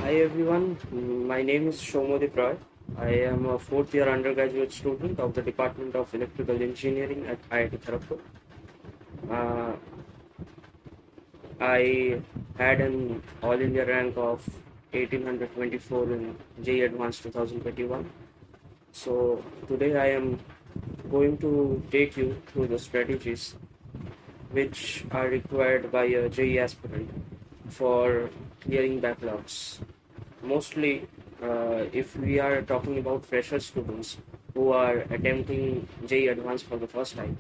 Hi everyone, my name is Shomodip Roy. I am a fourth year undergraduate student of the Department of Electrical Engineering at IIT Kharagpur. Uh, I had an All India rank of 1824 in JEE Advanced 2021. So today I am going to take you through the strategies which are required by a JEE aspirant for clearing backlogs. Mostly, if we are talking about fresher students who are attempting JEE Advanced for the first time,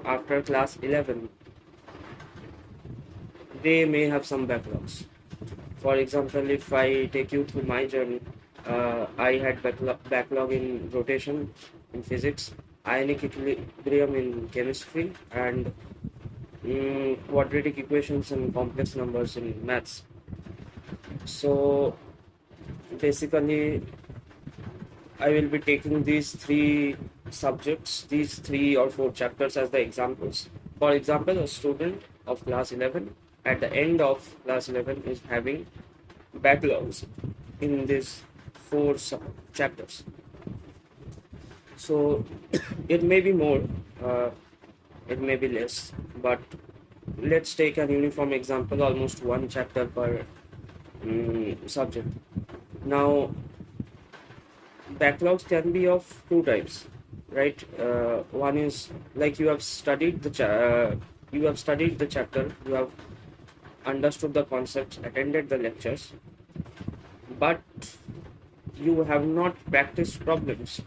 after class 11, they may have some backlogs. For example, if I take you through my journey, I had backlog in rotation in physics, ionic equilibrium in chemistry, and quadratic equations and complex numbers in maths. So basically, I will be taking these three subjects, these 3 or 4 chapters as the examples. For example, a student of class 11 at the end of class 11 is having backlogs in these chapters. So it may be more, uh, it may be less, but let's take an uniform example, almost 1 chapter per subject. Now, backlogs can be of 2 types, right? One is like you have studied the chapter, you have understood the concepts, attended the lectures, but you have not practiced problems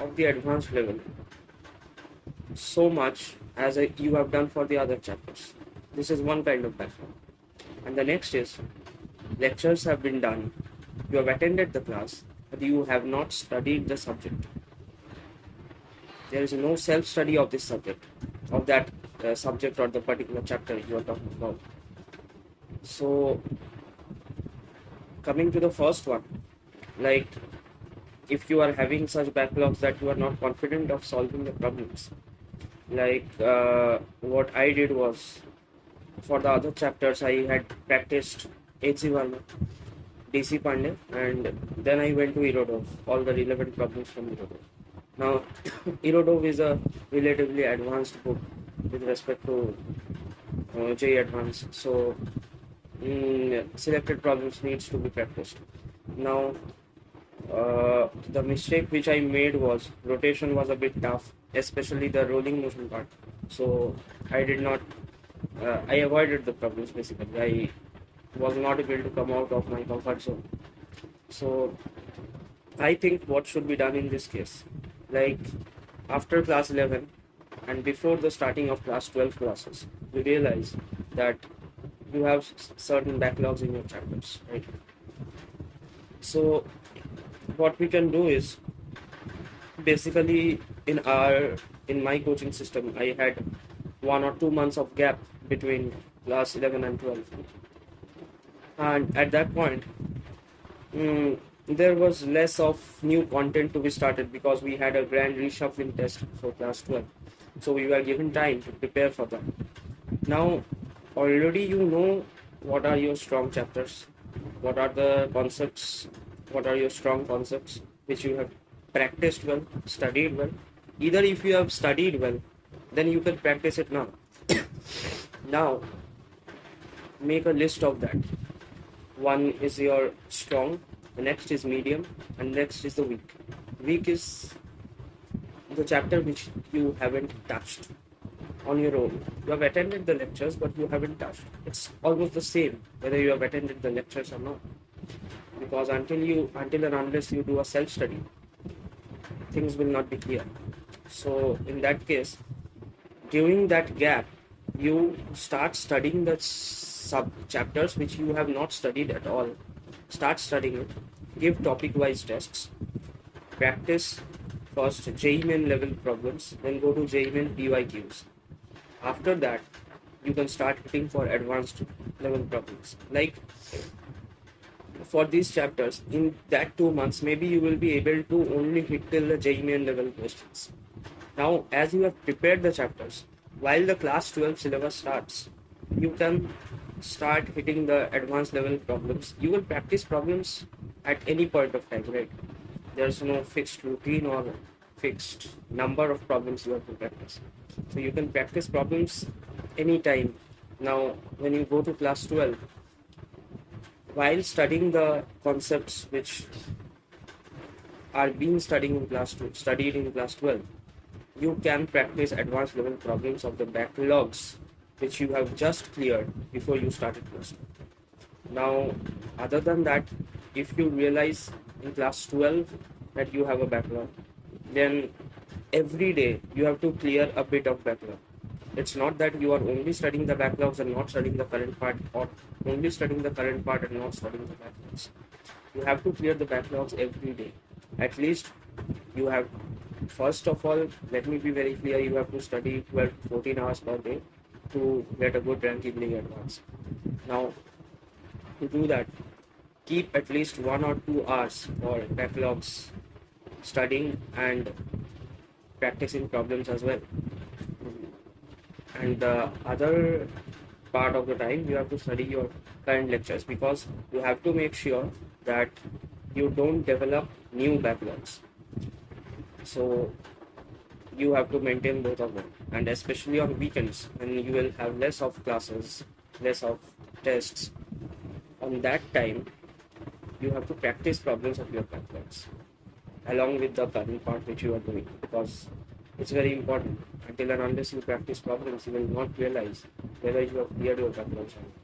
of the advanced level so much as you have done for the other chapters. This is one kind of backlog. And the next is lectures have been done, you have attended the class, but you have not studied the subject. There is no self-study of this subject, of that subject or the particular chapter you are talking about. So, coming to the first one, like if you are having such backlogs that you are not confident of solving the problems, like what I did was, for the other chapters, I had practiced H.C. Verma, D.C. Pandey, and then I went to Irodov, all the relevant problems from Irodov. Now, Irodov is a relatively advanced book with respect to JEE Advanced, so selected problems needs to be practiced. Now, the mistake which I made was rotation was a bit tough, especially the rolling motion part. So I did not, I avoided the problems basically. I was not able to come out of my comfort zone. So I think what should be done in this case, like after class 11 and before the starting of class 12 classes, you realize that you have certain backlogs in your chapters, right? So what we can do is basically in my coaching system, I had 1 or 2 months of gap between class 11 and 12, and at that point there was less of new content to be started because we had a grand reshuffling test for class 12, so we were given time to prepare for that. Now already you know what are your strong chapters, what are the concepts, what are your strong concepts which you have practiced well, studied well. Either if you have studied well, then you can practice it now. Now make a list of that. One is your strong, the next is medium, and next is the weak. Weak is the chapter which you haven't touched on your own. You have attended the lectures, but you haven't touched. It's almost the same whether you have attended the lectures or not, because until and unless you do a self-study, things will not be clear. So in that case, during that gap, you start studying the sub chapters which you have not studied at all. Start studying it. Give topic-wise tests. Practice first JEE Main level problems, then go to JEE Main PYQs. After that, you can start hitting for advanced level problems. Like for these chapters, in that 2 months, maybe you will be able to only hit till the JEE Main level questions. Now, as you have prepared the chapters, while the class 12 syllabus starts, you can start hitting the advanced level problems, you will practice problems at any point of time, right? There's no fixed routine or fixed number of problems you have to practice. So you can practice problems anytime. Now, when you go to class 12, while studying the concepts which are being studied in class 12, you can practice advanced level problems of the backlogs which you have just cleared before you started class 12. Now, other than that, if you realize in class 12 that you have a backlog, then every day you have to clear a bit of backlog. It's not that you are only studying the backlogs and not studying the current part, or only studying the current part and not studying the backlogs. You have to clear the backlogs every day. At least you have, first of all, let me be very clear, you have to study 12 to 14 hours per day to get a good rank in the advance. Now, to do that, keep at least 1 or 2 hours for backlogs studying and practicing problems as well. And the other part of the time you have to study your current lectures, because you have to make sure that you don't develop new backlogs. So you have to maintain both of them, and especially on weekends when you will have less of classes, less of tests. On that time you have to practice problems of your backlogs along with the current part which you are doing, because it's very important. Until and unless you practice problems, you will not realize whether you have cleared your backlogs or not.